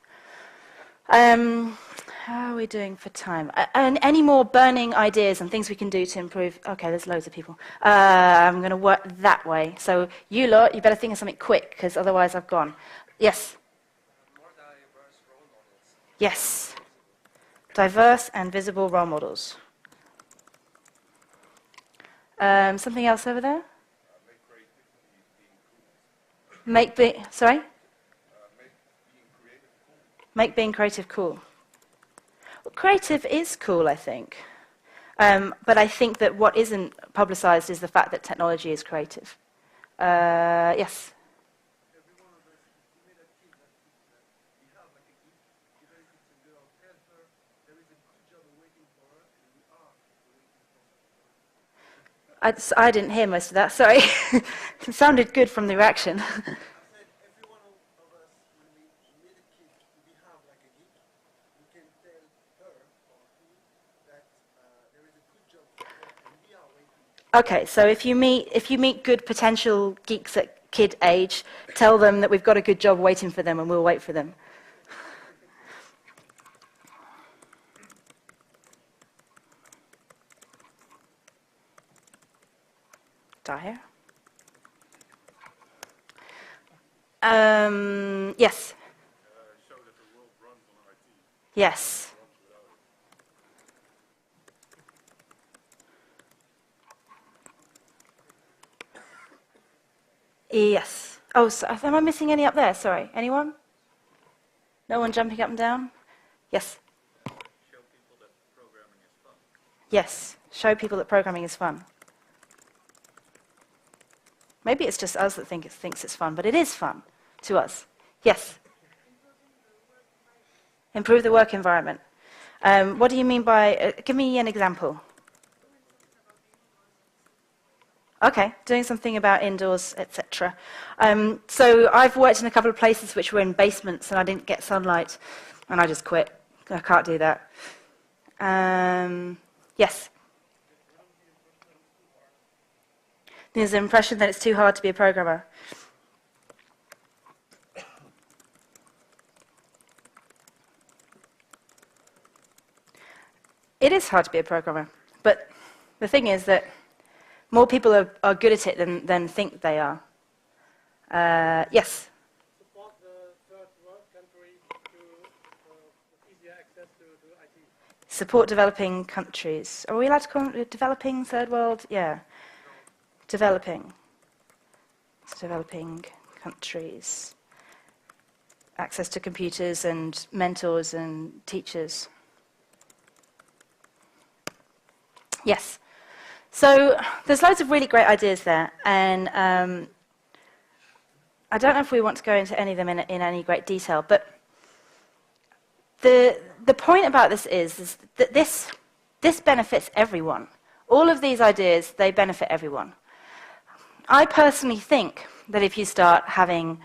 How are we doing for time? And any more burning ideas and things we can do to improve? Okay, there's loads of people. I'm going to work that way. So you lot, you better think of something quick, because otherwise I've gone. Yes? More diverse role models. Yes. Diverse and visible role models. Something else over there? Sorry? Make being creative cool. Well, creative is cool, I think. But I think that what isn't publicized is the fact that technology is creative. Yes? Every one of us, we made a kid that we have like a geek, even if it's a girl, tell her there is a good job waiting for her, and we are waiting for her. I didn't hear most of that, sorry. It sounded good from the reaction. I said every one of us, when we made a kid, we have like a geek, we can tell her or he that there is a good job for her, and we are waiting. Okay, so if you meet good potential geeks at kid age, tell them that we've got a good job waiting for them and we'll wait for them. start here. Yes. Show that the world runs on IT. Yes. Yes. Oh, so, am I missing any up there? Sorry. Anyone? No one jumping up and down? Yes. Show people that programming is fun. Yes. Show people that programming is fun. Maybe it's just us that thinks it's fun, but it is fun to us. Yes. Improve the work environment. What do you mean by, give me an example. Okay, doing something about indoors, etc. So I've worked in a couple of places which were in basements and I didn't get sunlight and I just quit. I can't do that. Yes? There's an impression that it's too hard to be a programmer. It is hard to be a programmer, but the thing is that more people are good at it than think they are. Yes? Support the third world countries to with easier access to IT. Support developing countries. Are we allowed to call it developing, third world? Yeah. Developing. It's developing countries. Access to computers and mentors and teachers. Yes. So there's loads of really great ideas there, and I don't know if we want to go into any of them in any great detail, but the point about this is that this benefits everyone. All of these ideas, they benefit everyone. I personally think that if you start having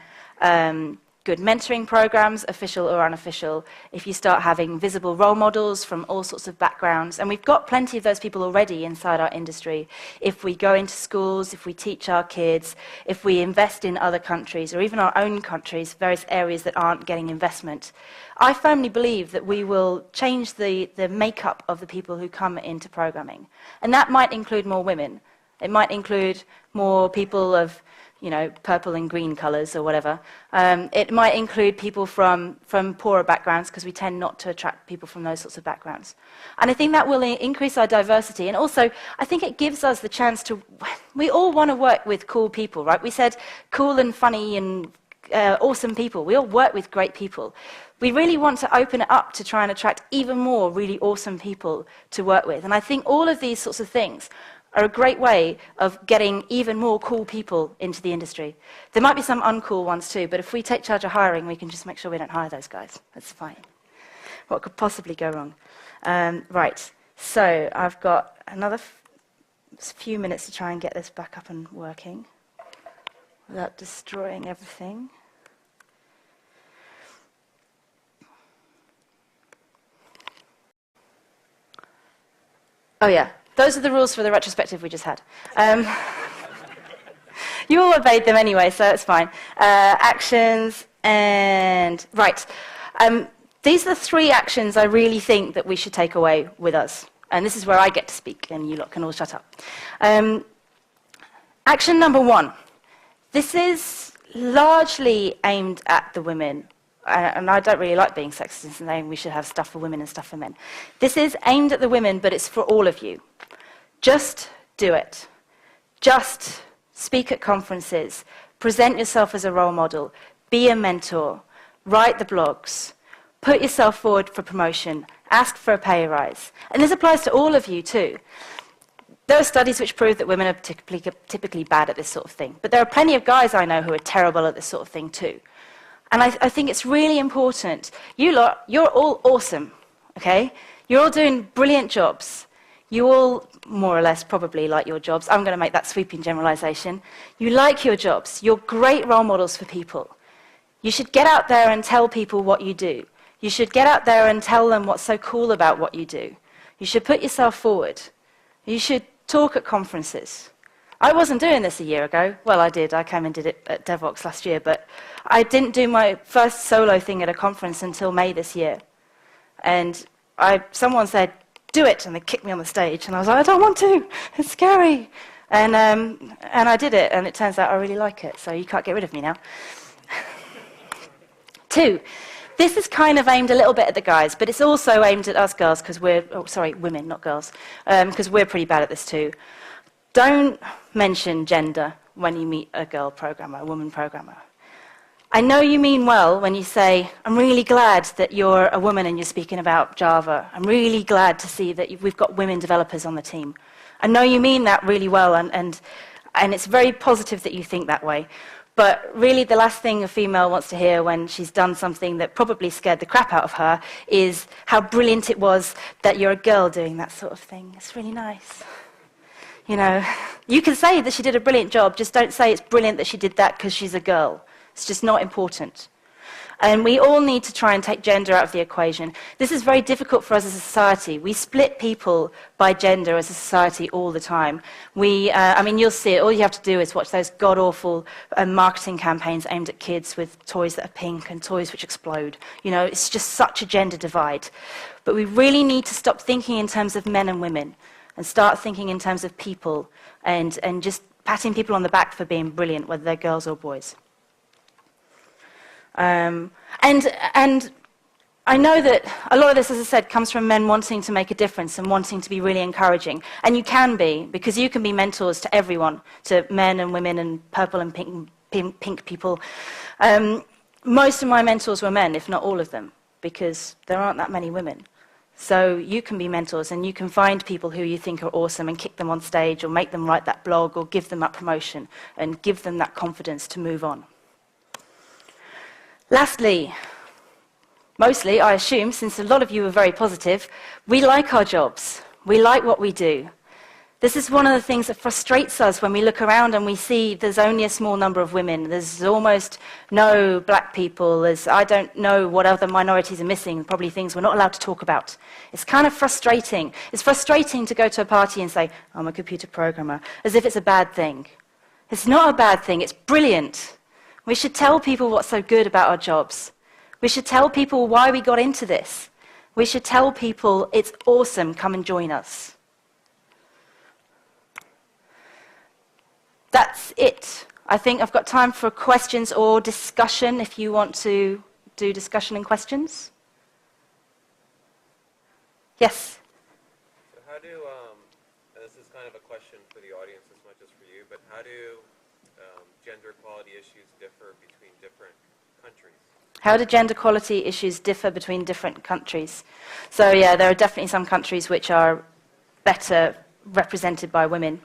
good mentoring programs, official or unofficial, if you start having visible role models from all sorts of backgrounds, and we've got plenty of those people already inside our industry, if we go into schools, if we teach our kids, if we invest in other countries, or even our own countries, various areas that aren't getting investment, I firmly believe that we will change the makeup of the people who come into programming. And that might include more women. It might include more people of purple and green colours or whatever. It might include people from poorer backgrounds, because we tend not to attract people from those sorts of backgrounds. And I think that will increase our diversity. And also, I think it gives us the chance to... We all want to work with cool people, right? We said cool and funny and awesome people. We all work with great people. We really want to open it up to try and attract even more really awesome people to work with. And I think all of these sorts of things are a great way of getting even more cool people into the industry. There might be some uncool ones too, but if we take charge of hiring, we can just make sure we don't hire those guys. That's fine. What could possibly go wrong? Right, so I've got another few minutes to try and get this back up and working without destroying everything. Oh yeah. Those are the rules for the retrospective we just had. You all obeyed them anyway, so it's fine. Actions and... Right. These are the 3 actions I really think that we should take away with us. And this is where I get to speak, and you lot can all shut up. Action number 1. This is largely aimed at the women. And I don't really like being sexist and saying we should have stuff for women and stuff for men. This is aimed at the women, but it's for all of you. Just do it. Just speak at conferences. Present yourself as a role model. Be a mentor. Write the blogs. Put yourself forward for promotion. Ask for a pay rise. And this applies to all of you too. There are studies which prove that women are typically bad at this sort of thing. But there are plenty of guys I know who are terrible at this sort of thing too. And I think it's really important. You lot, you're all awesome, okay? You're all doing brilliant jobs. You all, more or less, probably like your jobs. I'm going to make that sweeping generalization. You like your jobs. You're great role models for people. You should get out there and tell people what you do. You should get out there and tell them what's so cool about what you do. You should put yourself forward. You should talk at conferences. I wasn't doing this a year ago. Well, I did. I came and did it at Devwalks last year, but I didn't do my first solo thing at a conference until May this year. And someone said, do it, and they kicked me on the stage, and I was like, I don't want to. It's scary. And I did it, and it turns out I really like it, so you can't get rid of me now. 2, this is kind of aimed a little bit at the guys, but it's also aimed at us girls, because we're, oh, sorry, women, not girls, because we're pretty bad at this too. Don't mention gender when you meet a girl programmer, a woman programmer. I know you mean well when you say, I'm really glad that you're a woman and you're speaking about Java. I'm really glad to see that we've got women developers on the team. I know you mean that really well, and it's very positive that you think that way. But really the last thing a female wants to hear when she's done something that probably scared the crap out of her is how brilliant it was that you're a girl doing that sort of thing. It's really nice. You know, you can say that she did a brilliant job, just don't say it's brilliant that she did that because she's a girl. It's just not important. And we all need to try and take gender out of the equation. This is very difficult for us as a society. We split people by gender as a society all the time. I mean, you'll see it. All you have to do is watch those god-awful marketing campaigns aimed at kids with toys that are pink and toys which explode. You know, it's just such a gender divide. But we really need to stop thinking in terms of men and women and start thinking in terms of people and just patting people on the back for being brilliant, whether they're girls or boys. And I know that a lot of this, as I said, comes from men wanting to make a difference and wanting to be really encouraging. And you can be, because you can be mentors to everyone, to men and women and purple and pink people. Most of my mentors were men, if not all of them, because there aren't that many women. So you can be mentors and you can find people who you think are awesome and kick them on stage or make them write that blog or give them that promotion and give them that confidence to move on. Lastly, mostly, I assume, since a lot of you are very positive, we like our jobs. We like what we do. This is one of the things that frustrates us when we look around and we see there's only a small number of women. There's almost no black people. I don't know what other minorities are missing, probably things we're not allowed to talk about. It's kind of frustrating. It's frustrating to go to a party and say, I'm a computer programmer, as if it's a bad thing. It's not a bad thing. It's brilliant. We should tell people what's so good about our jobs. We should tell people why we got into this. We should tell people it's awesome, come and join us. That's it. I think I've got time for questions or discussion if you want to do discussion and questions. Yes? So how do, and this is kind of a question for the audience as much as for you, but how do gender equality issues differ between different countries? How do gender equality issues differ between different countries? So yeah, there are definitely some countries which are better represented by women.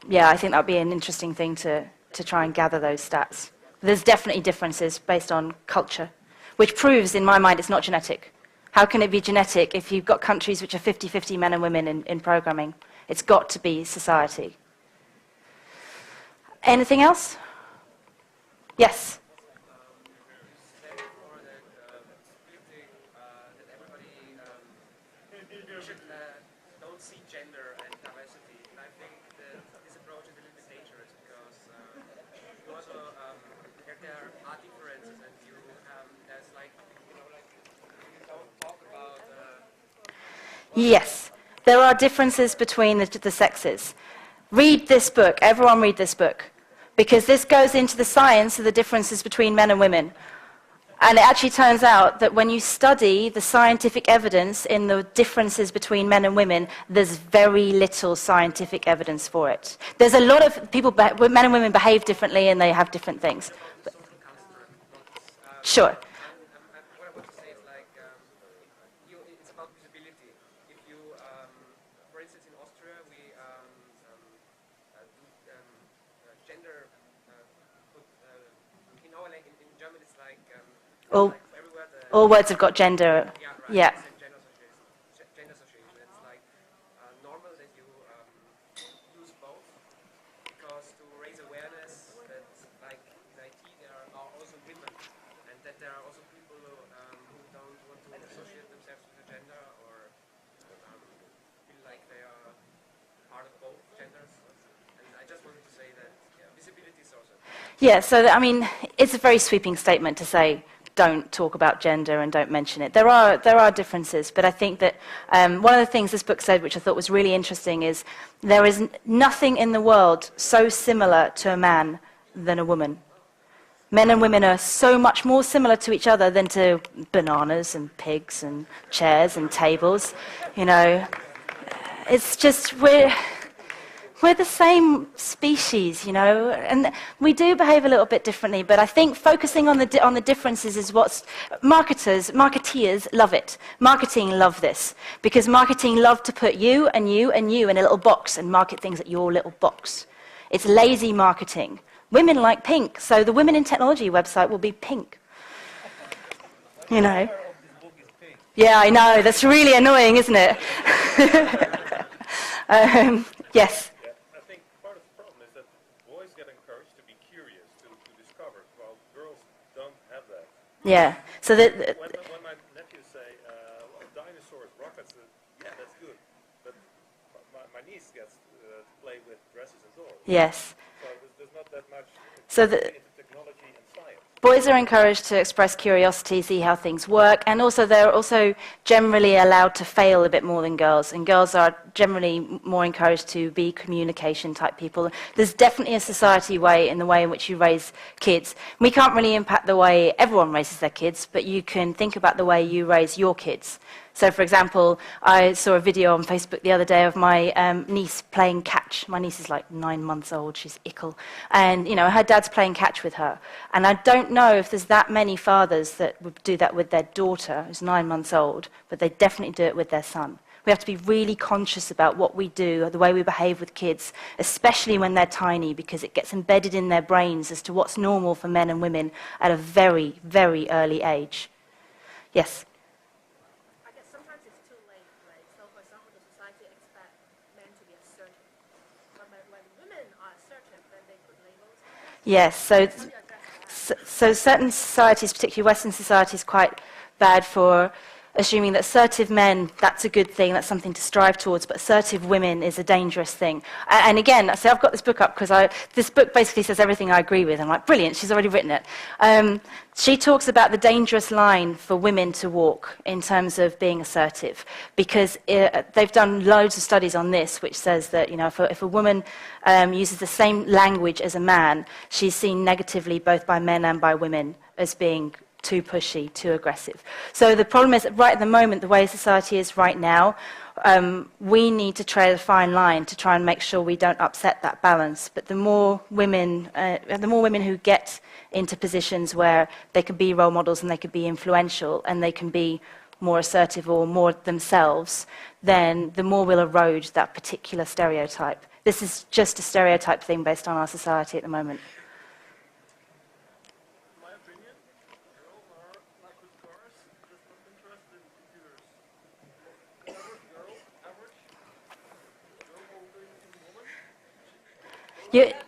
Yeah, I think that would be an interesting thing to try and gather those stats. There's definitely differences based on culture, which proves, in my mind, it's not genetic. How can it be genetic if you've got countries which are 50-50 men and women in programming? It's got to be society. Anything else? Yes? Don't see gender and diversity, and I think that this approach is a little bit dangerous because you also there are differences, and you there's like you don't talk about. Yes, there are differences between the sexes. Read this book. Everyone read this book, because this goes into the science of the differences between men and women. And it actually turns out that when you study the scientific evidence in the differences between men and women, there's very little scientific evidence for it. There's a lot of people, men and women behave differently and they have different things. But, sure. What I want to say is like, it's about visibility. If you, for instance, in Austria, we do gender, in our language, in German it's like, All words have got gender. yeah. Right. Yeah. Gender association. It's like normal that you use both because to raise awareness that, like in IT, there are also women, and that there are also people who don't want to associate themselves with a gender or feel like they are part of both genders. And I just wanted to say that visibility is also. Yeah, so I mean, it's a very sweeping statement to say don't talk about gender and don't mention it. There are differences, but I think that one of the things this book said, which I thought was really interesting, is there is nothing in the world so similar to a man than a woman. Men and women are so much more similar to each other than to bananas and pigs and chairs and tables. You know, it's just we're the same species, you know, and we do behave a little bit differently. But I think focusing on the differences is what marketeers love it. Marketing love this because marketing love to put you and you and you in a little box and market things at your little box. It's lazy marketing. Women like pink, so the Women in Technology website will be pink. You know. Yeah, I know. That's really annoying, isn't it? Yes. I think part of the problem is that boys get encouraged to be curious, to discover, while girls don't have that. Yeah. So when my nephews say, well, dinosaurs, rockets, yeah, that's good. But my niece gets to play with dresses and dolls. yes. So there's not that much So into technology and science. boys are encouraged to express curiosity, see how things work, and also they're also generally allowed to fail a bit more than girls, and girls are generally more encouraged to be communication type people. There's definitely a society way in the way in which you raise kids. We can't really impact the way everyone raises their kids, but you can think about the way you raise your kids. So, for example, I saw a video on Facebook the other day of my niece playing catch. My niece is like 9 months old. She's ickle. And, you know, her dad's playing catch with her. And I don't know if there's that many fathers that would do that with their daughter, who's 9 months old, but they definitely do it with their son. We have to be really conscious about what we do, the way we behave with kids, especially when they're tiny, because it gets embedded in their brains as to what's normal for men and women at a very, very early age. Yes? Yes, so certain societies, particularly Western societies, quite bad for assuming that assertive men, that's a good thing, that's something to strive towards, but assertive women is a dangerous thing. And again, so I've got this book up because this book basically says everything I agree with. I'm like, brilliant, she's already written it. She talks about the dangerous line for women to walk in terms of being assertive, because they've done loads of studies on this, which says that, you know, if a woman uses the same language as a man, she's seen negatively both by men and by women as being too pushy, too aggressive. So the problem is that right at the moment, the way society is right now, we need to tread a fine line to try and make sure we don't upset that balance. But the more women who get into positions where they can be role models and they can be influential and they can be more assertive or more themselves, then the more we'll erode that particular stereotype. This is just a stereotype thing based on our society at the moment.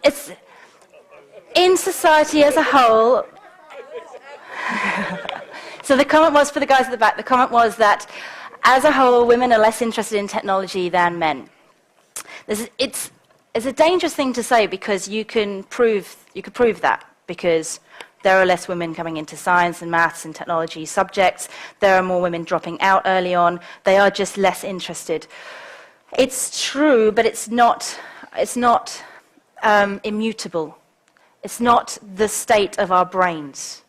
It's in society as a whole. So the comment was, for the guys at the back, the comment was that as a whole, women are less interested in technology than men. It's a dangerous thing to say because you could prove that, because there are less women coming into science and maths and technology subjects. There are more women dropping out early on. They are just less interested. It's true, but it's not immutable. It's not the state of our brains.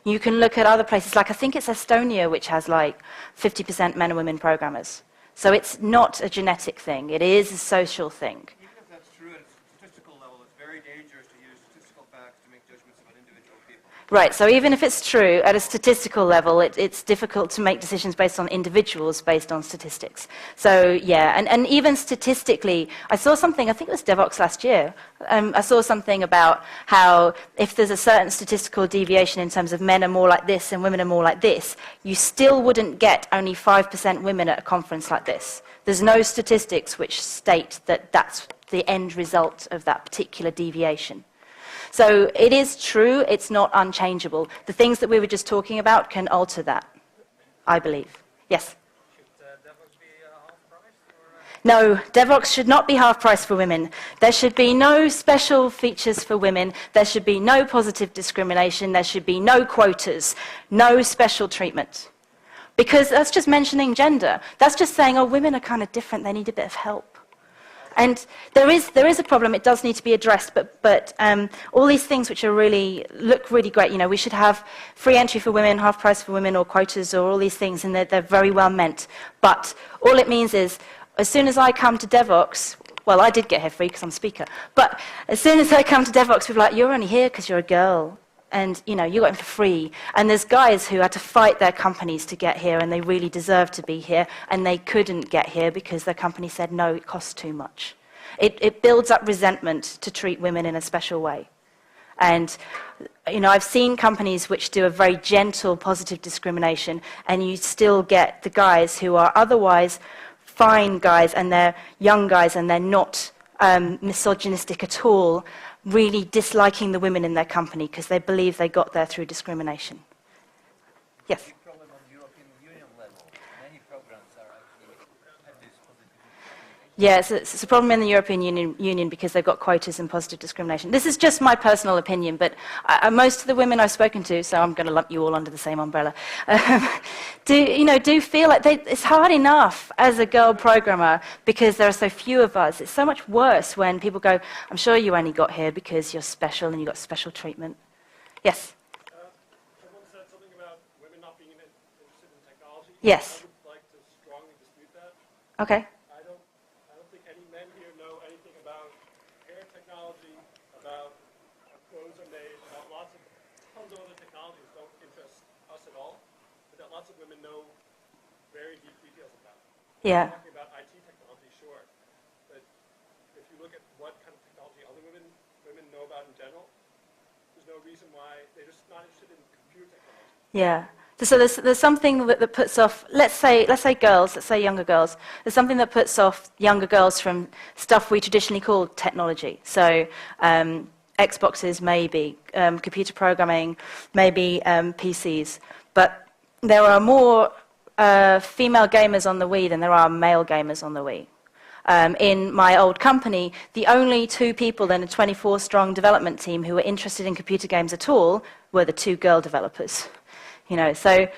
You can look at other places, like I think it's Estonia, which has like 50% men and women programmers. So it's not a genetic thing, it is a social thing. Even if that's true at a statistical level, it's very dangerous to use statistical facts to make judgments about individual people. Right, so even if it's true, at a statistical level, it's difficult to make decisions based on individuals based on statistics. So, yeah, and even statistically, I saw something, I think it was Devwalks last year, I saw something about how if there's a certain statistical deviation in terms of men are more like this and women are more like this, you still wouldn't get only 5% women at a conference like this. There's no statistics which state that that's the end result of that particular deviation. So it is true, it's not unchangeable. The things that we were just talking about can alter that, I believe. Yes? Should Devwalks be half price? No, Devwalks should not be half price for women. There should be no special features for women. There should be no positive discrimination. There should be no quotas, no special treatment. Because that's just mentioning gender. That's just saying, oh, women are kind of different. They need a bit of help. And there is a problem. It does need to be addressed. But all these things which are look really great. You know, we should have free entry for women, half price for women, or quotas, or all these things, and they're very well meant. But all it means is, as soon as I come to Devwalks, well, I did get here free because I'm a speaker. But as soon as I come to Devwalks, people are like, you're only here because you're a girl. And, you know, you got in for free. And there's guys who had to fight their companies to get here, and they really deserve to be here, and they couldn't get here because their company said, no, it costs too much. It builds up resentment to treat women in a special way. And, you know, I've seen companies which do a very gentle, positive discrimination, and you still get the guys who are otherwise fine guys, and they're young guys, and they're not misogynistic at all, really disliking the women in their company because they believe they got there through discrimination. Yes? Big problem on the European Union level. Many programs are actually have this positive discrimination. Yeah, it's a problem in the European Union because they've got quotas and positive discrimination. This is just my personal opinion, but most of the women I've spoken to, so I'm going to lump you all under the same umbrella, do feel like it's hard enough as a girl programmer because there are so few of us. It's so much worse when people go, I'm sure you only got here because you're special and you got special treatment. Yes? Someone said something about women not being interested in technology. Yes. I would like to strongly dispute that. Okay. I don't think any men here know anything about hair technology, about how clothes are made, about tons of other technologies don't interest us at all, but that lots of women know very deep details about. Yeah. Talking about IT technology, sure, but if you look at what kind of technology other women know about in general, there's no reason why they're just not interested in computer technology. Yeah. So there's something that puts off, let's say younger girls, there's something that puts off younger girls from stuff we traditionally call technology. So Xboxes, maybe, computer programming, maybe PCs. But there are more female gamers on the Wii than there are male gamers on the Wii. In my old company, the only 2 people in a 24-strong development team who were interested in computer games at all were the 2 girl developers. You know, so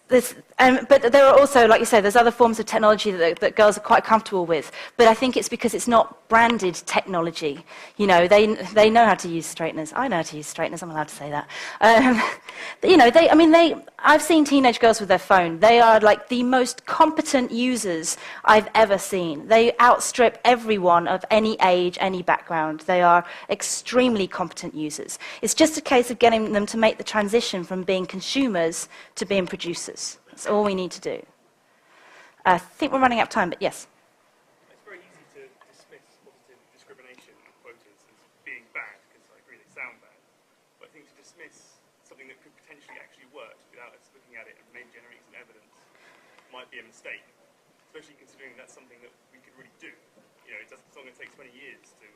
but there are also, like you say, there's other forms of technology that girls are quite comfortable with. But I think it's because it's not branded technology. You know, they know how to use straighteners. I know how to use straighteners. I'm allowed to say that. You know, I've seen teenage girls with their phone. They are like the most competent users I've ever seen. They outstrip everyone of any age, any background. They are extremely competent users. It's just a case of getting them to make the transition from being consumers to being producers. That's all we need to do. I think we're running out of time, but yes. It's very easy to dismiss positive discrimination and quotas as being bad, because I agree they sound bad. But I think to dismiss something that could potentially actually work without us looking at it and maybe generating some evidence might be a mistake, especially considering that's something that we could really do. You know, it's not going to take 20 years to do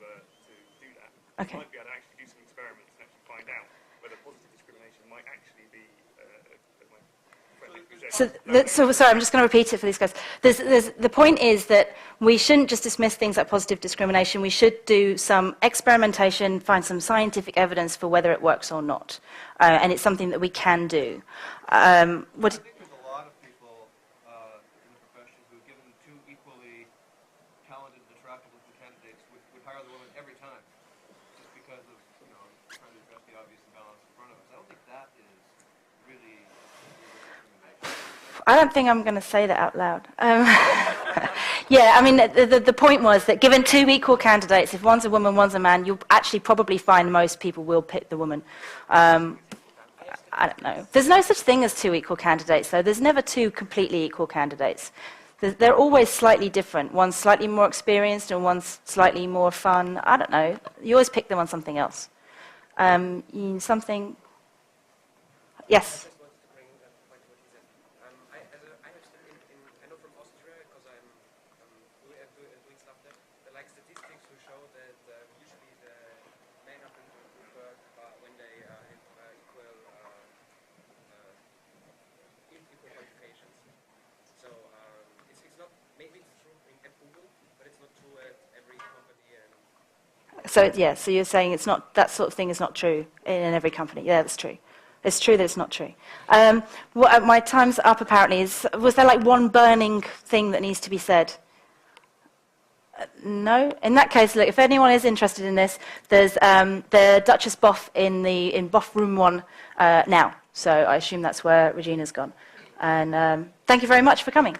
that. Okay. We might be able to actually do some experiments and actually find out whether positive discrimination might actually be So sorry, I'm just going to repeat it for these guys. The point is that we shouldn't just dismiss things like positive discrimination. We should do some experimentation, find some scientific evidence for whether it works or not. And it's something that we can do. I think there's a lot of people in the profession who, given 2 equally talented and attractive looking candidates, would hire the woman every time, just because of, you know, trying to address the obvious imbalance in front of us. I don't think that is really discrimination. I don't think I'm going to say that out loud. Yeah, I mean, the point was that given 2 equal candidates, if one's a woman, one's a man, you'll actually probably find most people will pick the woman. I don't know. There's no such thing as 2 equal candidates, though. There's never 2 completely equal candidates. They're always slightly different. One's slightly more experienced and one's slightly more fun. I don't know. You always pick them on something else. Something... Yes? I know from Austria, because I'm doing stuff there, there are like statistics who show that usually the men are preferred when they have equal qualifications. So it's not, maybe it's true in Google, but it's not true at every company. And So yeah, so you're saying it's not, that sort of thing is not true in every company. Yeah, that's true. It's true that it's not true. My time's up apparently. Was there like one burning thing that needs to be said? No? In that case, look, if anyone is interested in this, there's the Duchess Boff in Boff Room 1 now. So I assume that's where Regina's gone. And thank you very much for coming.